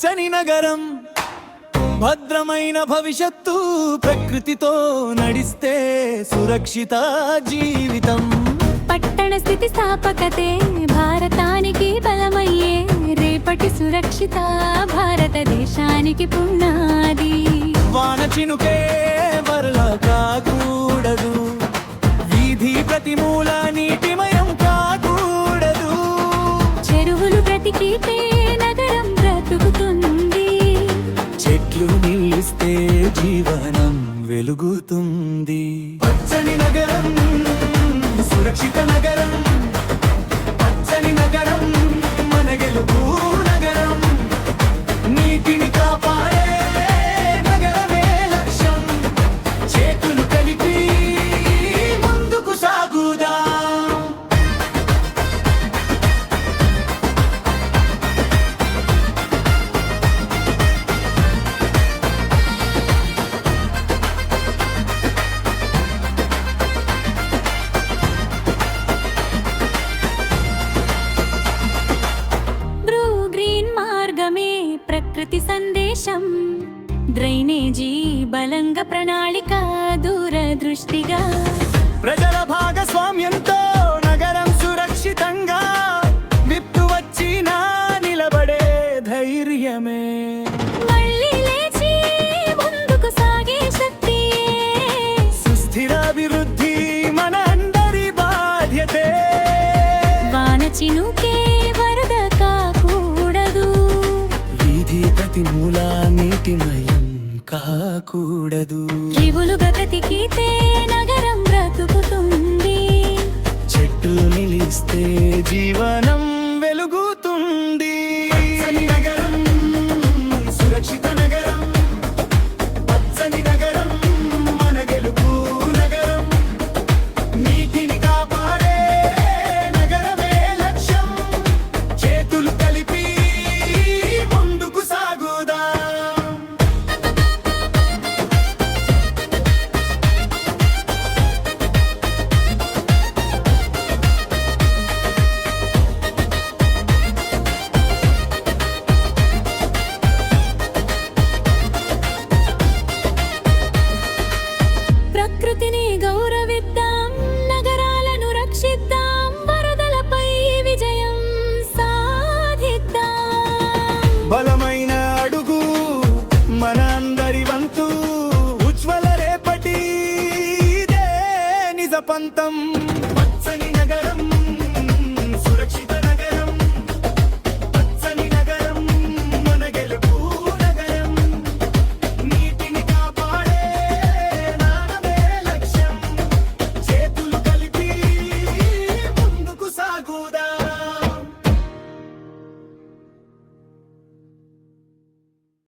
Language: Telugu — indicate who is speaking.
Speaker 1: పచ్చని నగరం భద్రమైన భవిష్యత్తు ప్రకృతితో నడిస్తే సురక్షిత జీవితం
Speaker 2: పట్టణ స్థితి స్థాపకతే భారతానికి బలమయ్యే రేపటి సురక్షిత భారతదేశానికి పునాది
Speaker 1: వాన చినుకే వరలా కాకూడదు వీధి ప్రతి మూల నీటిమయం కాకూడదు
Speaker 2: చెరువులు బ్రతికితే నగరం బ్రతుకుతుంది
Speaker 1: చెట్లు నిలిస్తే జీవనం వెలుగుతుంది పచ్చని నగరం సురక్షిత నగరం పచ్చని నగరం మన గెలుపు నగరం నీటిని కాపాడే నగరమే లక్ష్యం చేతులు కలిపి ముందుకు సాగుదాం
Speaker 2: బ్రూ గ్రీన్ మార్గమే ప్రకృతి సందేశం డ్రైనేజీ బలంగా ప్రణాళిక దూరదృష్టిగా
Speaker 1: ప్రజల భాగస్వామ్యంతో నగరం సురక్షితంగా విప్పు వచ్చినా నిలబడే ధైర్యమే
Speaker 2: మళ్ళీ లేచి ముందుకు సాగే శక్తి
Speaker 1: సుస్థిరాభివృద్ధి మన అందరి బాధ్యతే
Speaker 2: వాన చినుకే వరద కాకూడదు
Speaker 1: వీధి ప్రతి మూల నీటిమయం కాకూడదు
Speaker 2: జీవులుగా బ్రతికితే నగరం బ్రతుకుతుంది
Speaker 1: చెట్లు నిలిస్తే జీవనం వెలుగుతుంది పచ్చని నగరం సురక్షిత నగరం పచ్చని నగరం మన గెలుపు నగరం నీటిని కాపాడే నగరమే లక్ష్యం చేతులు కలిపి ముందుకు సాగుదాం
Speaker 2: ప్రకృతిని గౌరవిద్దాం నగరాలను రక్షిద్దాం వరదలపై విజయం సాధిద్దాం
Speaker 1: బలమైన అడుగు మన అందరి వంతు ఉజ్వల రేపటి ఇదే నిజ పంతం